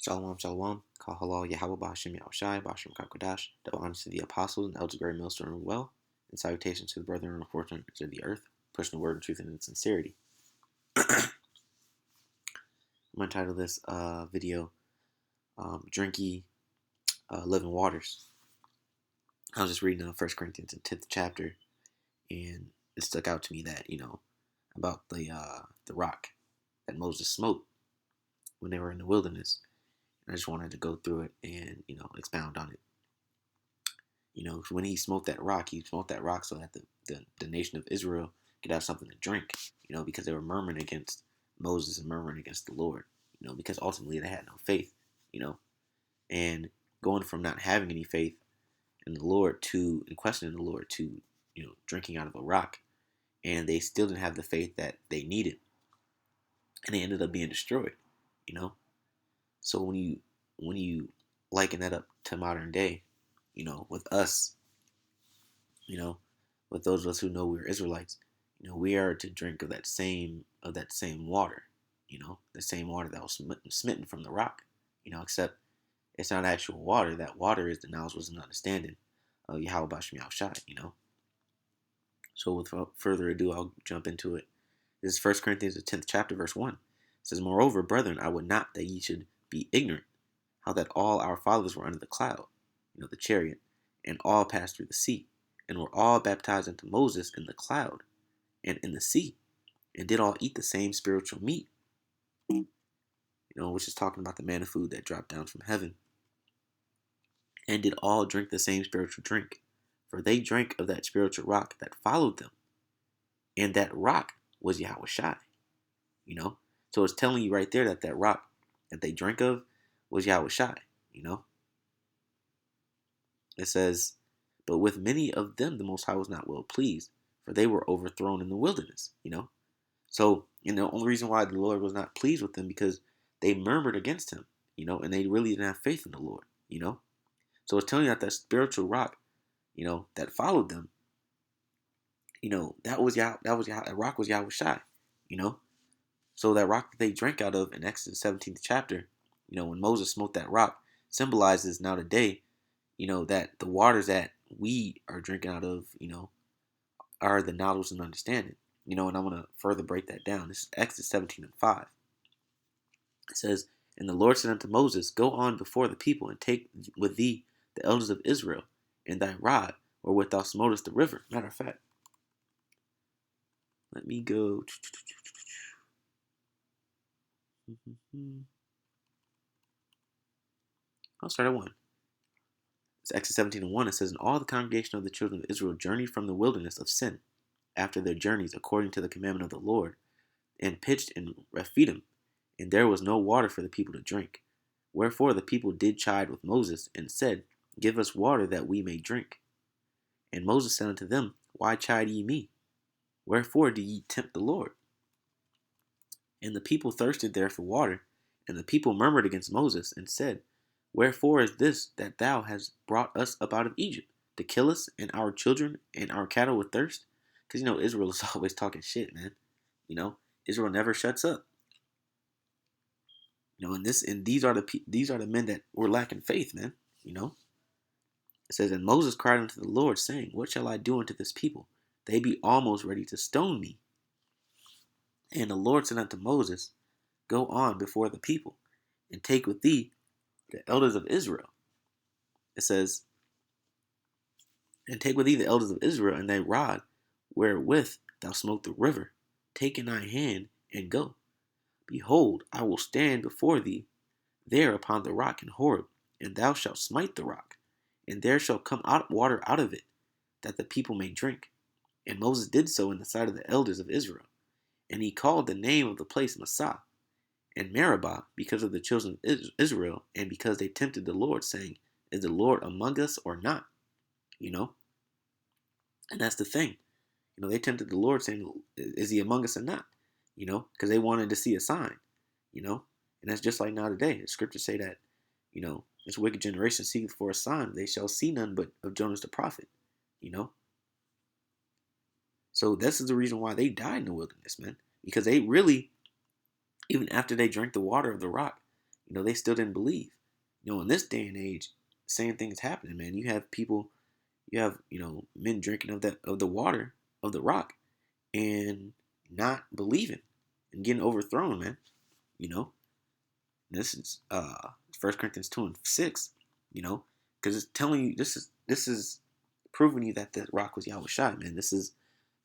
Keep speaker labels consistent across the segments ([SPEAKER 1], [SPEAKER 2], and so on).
[SPEAKER 1] Shalom, shalom. Call halal Yahweh Bashim Yahushai, Bashim Kakodash. Double honors to the apostles and elders of Great Millstone and well. And salutations to the brethren and unfortunates of the earth, pushing the word of truth and in sincerity. I'm going to title this video, Drinky Living Waters. I was just reading 1 Corinthians, the 10th chapter, and it stuck out to me that, about the rock that Moses smote when they were in the wilderness. And I just wanted to go through it and, expound on it. When he smote that rock so that the nation of Israel could have something to drink, because they were murmuring against Moses and murmuring against the Lord, because ultimately they had no faith, and going from not having any faith in the Lord to, and questioning the Lord to, drinking out of a rock, and they still didn't have the faith that they needed, and they ended up being destroyed, So when you liken that up to modern day, with us, with those of us who know we're Israelites, we are to drink of that same water, the same water that was smitten from the rock, except it's not actual water. That water is the knowledge, wisdom, and understanding of Yahweh Bashim Yahushai, So without further ado, I'll jump into it. This is 1 Corinthians, the 10th chapter, verse 1. It says, Moreover, brethren, I would not that ye should be ignorant, how that all our fathers were under the cloud, the chariot, and all passed through the sea, and were all baptized into Moses in the cloud and in the sea, and did all eat the same spiritual meat, which is talking about the manna food that dropped down from heaven, and did all drink the same spiritual drink, for they drank of that spiritual rock that followed them, and that rock was Yahweh Shai, So it's telling you right there that that rock that they drank of was Yahweh Shai, It says, but with many of them the Most High was not well pleased, for they were overthrown in the wilderness, So, the only reason why the Lord was not pleased with them because they murmured against him, and they really didn't have faith in the Lord, So it's telling you that spiritual rock, that followed them, that rock was Yahweh Shai, So that rock that they drank out of in Exodus 17th chapter, when Moses smote that rock, symbolizes now today, that the waters that we are drinking out of, are the knowledge and understanding, and I'm going to further break that down. This is Exodus 17:5. It says, And the Lord said unto Moses, Go on before the people, and take with thee the elders of Israel, and thy rod, wherewith thou smotest the river. Matter of fact, let me go. I'll start at 1. It's Exodus 17:1. It says, And all the congregation of the children of Israel journeyed from the wilderness of Sin, after their journeys, according to the commandment of the Lord, and pitched in Rephidim, and there was no water for the people to drink. Wherefore the people did chide with Moses, and said, Give us water that we may drink. And Moses said unto them, Why chide ye me? Wherefore do ye tempt the Lord? And the people thirsted there for water, and the people murmured against Moses, and said, Wherefore is this that thou hast brought us up out of Egypt, to kill us and our children and our cattle with thirst? Because Israel is always talking shit, man. Israel never shuts up. And these are the men that were lacking faith, man. It says, And Moses cried unto the Lord, saying, What shall I do unto this people? They be almost ready to stone me. And the Lord said unto Moses, Go on before the people, and take with thee the elders of Israel. It says, And take with thee the elders of Israel, and thy rod, wherewith thou smote the river. Take in thy hand, and go. Behold, I will stand before thee there upon the rock in Horeb, and thou shalt smite the rock, and there shall come out water out of it, that the people may drink. And Moses did so in the sight of the elders of Israel. And he called the name of the place Massah, and Meribah, because of the children of Israel, and because they tempted the Lord, saying, Is the Lord among us or not? And that's the thing. They tempted the Lord, saying, Is he among us or not? Because they wanted to see a sign, And that's just like now today. The scriptures say that, this wicked generation seeketh for a sign. They shall see none but of Jonas the prophet, So this is the reason why they died in the wilderness, man. Because they really, even after they drank the water of the rock, They still didn't believe. In this day and age, same thing is happening, man. You have people, men drinking of the water of the rock and not believing and getting overthrown, man. You know, this is 1 Corinthians 2:6. Because it's telling you this is proving you that the rock was Yahushua, man. This is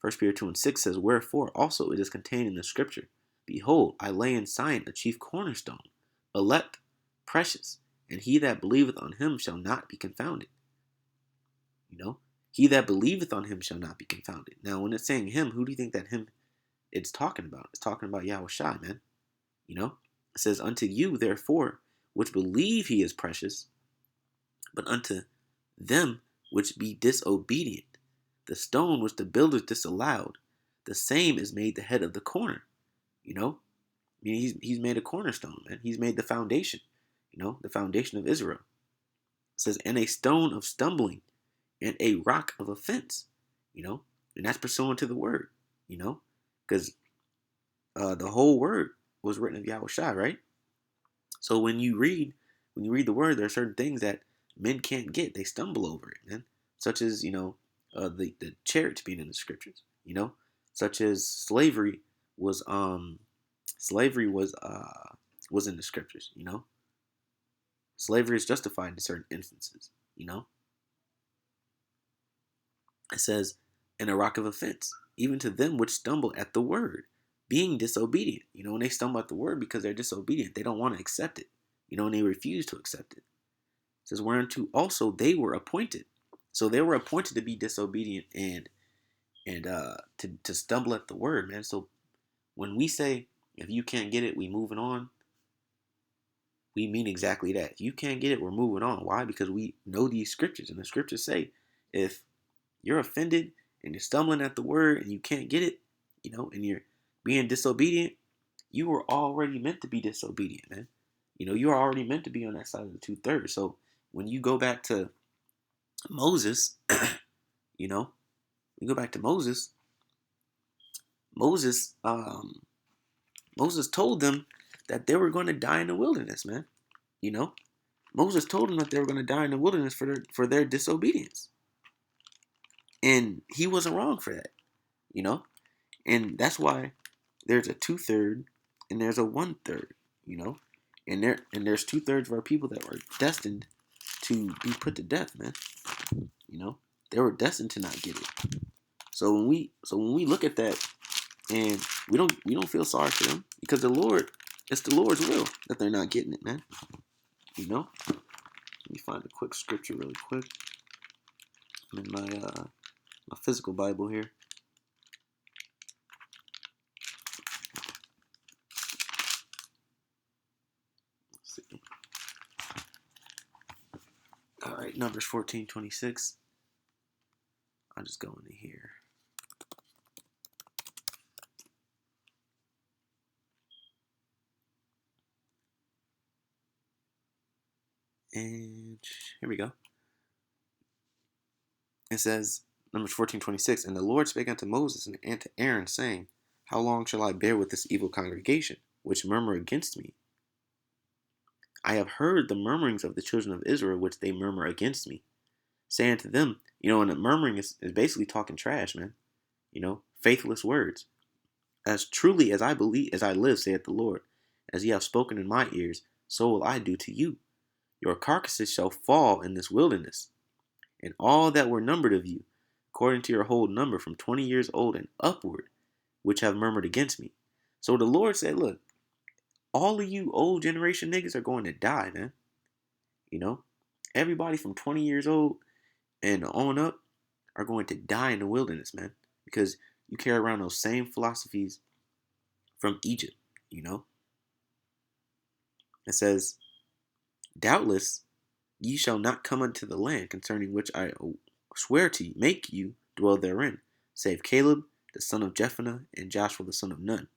[SPEAKER 1] 1 Peter 2:6 says, "Wherefore also it is contained in the scripture, Behold, I lay in Zion a chief cornerstone, elect, precious, and he that believeth on him shall not be confounded." He that believeth on him shall not be confounded. Now, when it's saying him, who do you think that him it's talking about? It's talking about Yahushua, man. It says, "Unto you, therefore, which believe he is precious, but unto them which be disobedient, the stone which the builders disallowed, the same is made the head of the corner." He's made a cornerstone, man. He's made the foundation, the foundation of Israel. It says, "And a stone of stumbling, and a rock of offense," and that's pursuant to the word, because the whole word was written of Yahushua, right? So when you read the word, there are certain things that men can't get; they stumble over it, man. Such as the chariots being in the scriptures, such as slavery was in the scriptures, Slavery is justified in certain instances, It says, "And a rock of offense, even to them which stumble at the word, being disobedient." When they stumble at the word because they're disobedient, they don't want to accept it, and they refuse to accept it. It says, "Whereunto also they were appointed." So they were appointed to be disobedient and to stumble at the word, man. So when we say, if you can't get it, we moving on, we mean exactly that. If you can't get it, we're moving on. Why? Because we know these scriptures, and the scriptures say, if you're offended and you're stumbling at the word and you can't get it, and you're being disobedient, you were already meant to be disobedient, man. You are already meant to be on that side of the 2/3. So when you go back to Moses, you go back to Moses. Moses told them that they were going to die in the wilderness, man. Moses told them that they were going to die in the wilderness for their disobedience, and he wasn't wrong for that, and that's why there's a 2/3 and there's a 1/3, and there's 2/3 of our people that were destined to be put to death, man. They were destined to not get it. So when we look at that, and we don't feel sorry for them, because it's the Lord's will that they're not getting it, man. Let me find a quick scripture really quick. I'm in my physical Bible here. Let's see. All right, Numbers 14:26. I'll just go into here. And here we go. It says, Numbers 14:26, "And the Lord spake unto Moses and to Aaron, saying, How long shall I bear with this evil congregation, which murmur against me? I have heard the murmurings of the children of Israel, which they murmur against me, saying to them," and the murmuring is basically talking trash, man. Faithless words. "As truly as I believe, as I live, saith the Lord, as ye have spoken in my ears, so will I do to you. Your carcasses shall fall in this wilderness, and all that were numbered of you, according to your whole number, from 20 years old and upward, which have murmured against me." So the Lord said, look, all of you old generation niggas are going to die, man. Everybody from 20 years old and on up are going to die in the wilderness, man, because you carry around those same philosophies from Egypt. It says, "Doubtless ye shall not come unto the land concerning which I swear to make you dwell therein, save Caleb the son of Jephunneh and Joshua the son of Nun.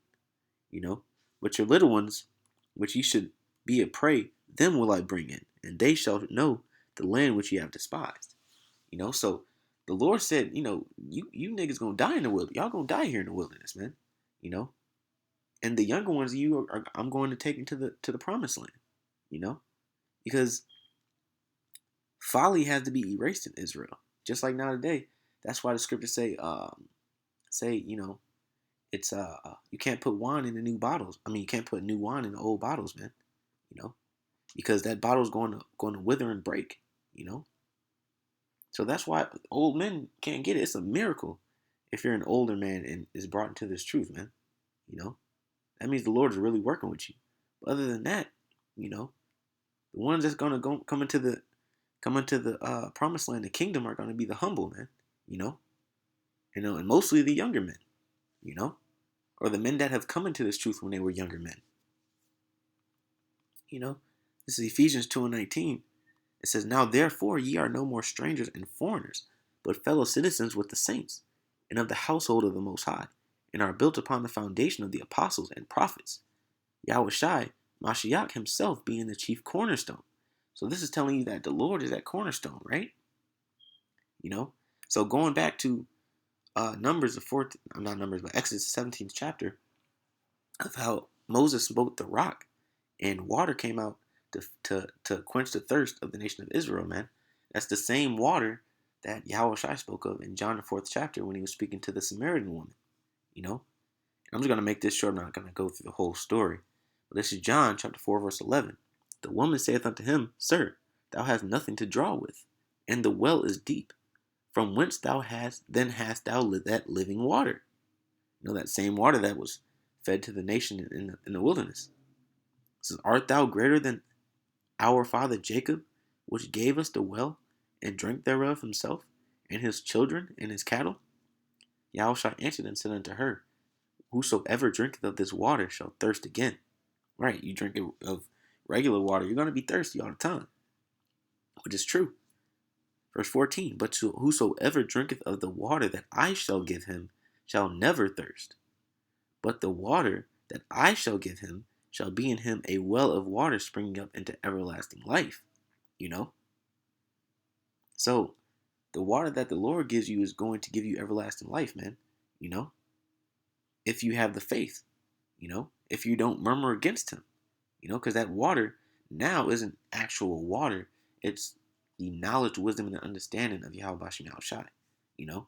[SPEAKER 1] But your little ones, which ye should be a prey, them will I bring in, and they shall know the land which ye have despised." So the Lord said, you niggas gonna die in the wilderness. Y'all gonna die here in the wilderness, man. And the younger ones, I'm going to take them to the promised land. you know, because folly has to be erased in Israel, just like now today. That's why the scriptures say it's you can't put wine in the new bottles. I mean, you can't put new wine in the old bottles, man. You know, because that bottle's going to wither and break. You know, so that's why old men can't get it. It's a miracle if you're an older man and is brought into this truth, man. You know, that means the Lord is really working with you. But other than that, you know, the ones that's gonna go come into the promised land, the kingdom, are gonna be the humble, man. You know, and mostly the younger men. You know, or the men that have come into this truth when they were younger men. You know, this is Ephesians 2:19. It says, "Now therefore ye are no more strangers and foreigners, but fellow citizens with the saints, and of the household of the Most High, and are built upon the foundation of the apostles and prophets, Yahushai, Mashiach himself being the chief cornerstone." So this is telling you that the Lord is that cornerstone, right? You know, so going back to Numbers, the fourth, not Numbers, but Exodus 17th chapter, of how Moses smote the rock and water came out to quench the thirst of the nation of Israel, man. That's the same water that Yahushua spoke of in John the fourth chapter when he was speaking to the Samaritan woman. You know, I'm just gonna make this short. I'm not gonna go through the whole story. But this is John chapter 4 verse 11. The woman saith unto him, Sir, thou hast nothing to draw with, and the well is deep. From whence hast thou that living water? You know, that same water that was fed to the nation in the wilderness. It says, Art thou greater than our father Jacob, which gave us the well, and drank thereof himself, and his children, and his cattle? Yahushua answered and said unto her, Whosoever drinketh of this water shall thirst again. Right, you drink of regular water, you're going to be thirsty all the time, which is true. Verse 14, But to whosoever drinketh of the water that I shall give him shall never thirst. But the water that I shall give him shall be in him a well of water springing up into everlasting life. You know? So, the water that the Lord gives you is going to give you everlasting life, man. You know? If you have the faith. You know? If you don't murmur against him. You know? Because that water now isn't actual water. It's the knowledge, wisdom, and the understanding of Yahweh Bashim Yahushai. You know?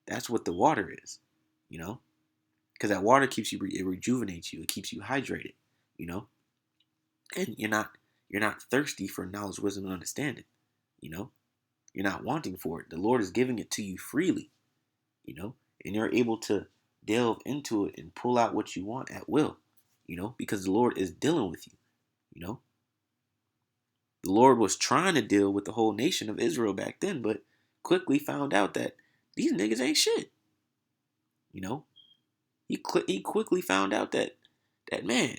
[SPEAKER 1] That's what the water is. You know? Because that water keeps you, it rejuvenates you. It keeps you hydrated. You know? And you're not thirsty for knowledge, wisdom, and understanding. You know? You're not wanting for it. The Lord is giving it to you freely. You know? And you're able to delve into it and pull out what you want at will. You know? Because the Lord is dealing with you. You know? The Lord was trying to deal with the whole nation of Israel back then, but quickly found out that these niggas ain't shit. You know? He quickly found out that man,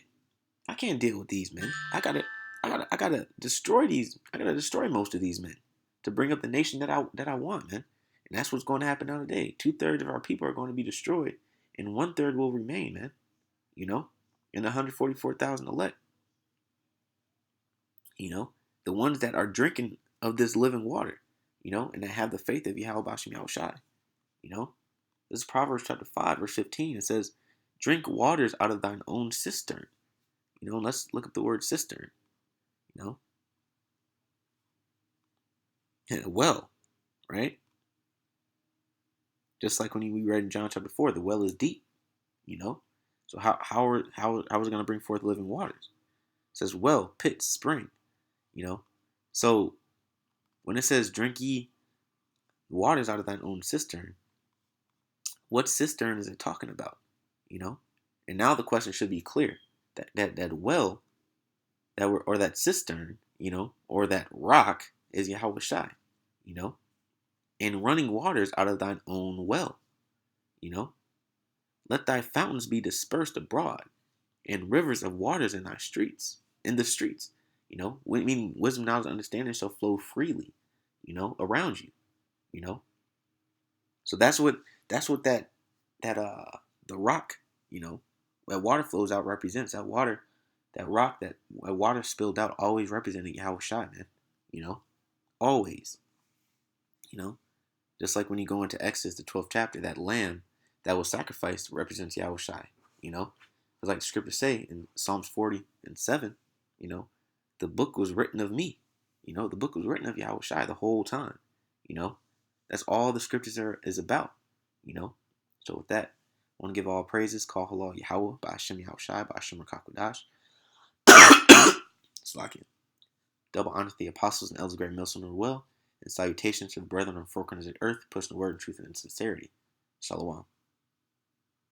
[SPEAKER 1] I can't deal with these men. I gotta destroy these. I gotta destroy most of these men to bring up the nation that I want, man. And that's what's going to happen now today. 2/3 of our people are going to be destroyed, and 1/3 will remain, man. You know, and 144,000 elect. You know, the ones that are drinking of this living water. You know, and that have the faith of Yahweh Bashim Yahushai. You know, this is Proverbs chapter 5 verse 15. It says, "Drink waters out of thine own cistern." You know, let's look up the word cistern. You know, well, right? Just like when we read in John chapter 4, the well is deep. You know, so how is it going to bring forth living waters? It says well, pit, spring. You know, so when it says drink ye waters out of thine own cistern, what cistern is it talking about? You know, and now the question should be clear. That well or that cistern, you know, or that rock is Yahweh Shai, you know, and running waters out of thine own well, you know. Let thy fountains be dispersed abroad, and rivers of waters in the streets, you know, meaning wisdom, knowledge, and understanding shall flow freely, you know, around you, you know. So that's what the rock, you know, where water flows out represents. That rock, that water spilled out always represented Yahweh Shai, man. You know, always. You know, just like when you go into Exodus, the 12th chapter, that lamb that was sacrificed represents Yahweh Shai. You know, Because like the scriptures say in Psalms 40:7, you know, the book was written of me. The book was written of Yahushua the whole time. You know, that's all the scriptures is about. You know, so with that, I want to give all praises, call halal Yahweh, by Hashem Yahushua, by Hashem Rakakwadash. Slakia. Double honor to the apostles and elders of Great Millstone of the Well, and salutations to the brethren on four corners of the earth, pushing the word of truth and sincerity. Shalom.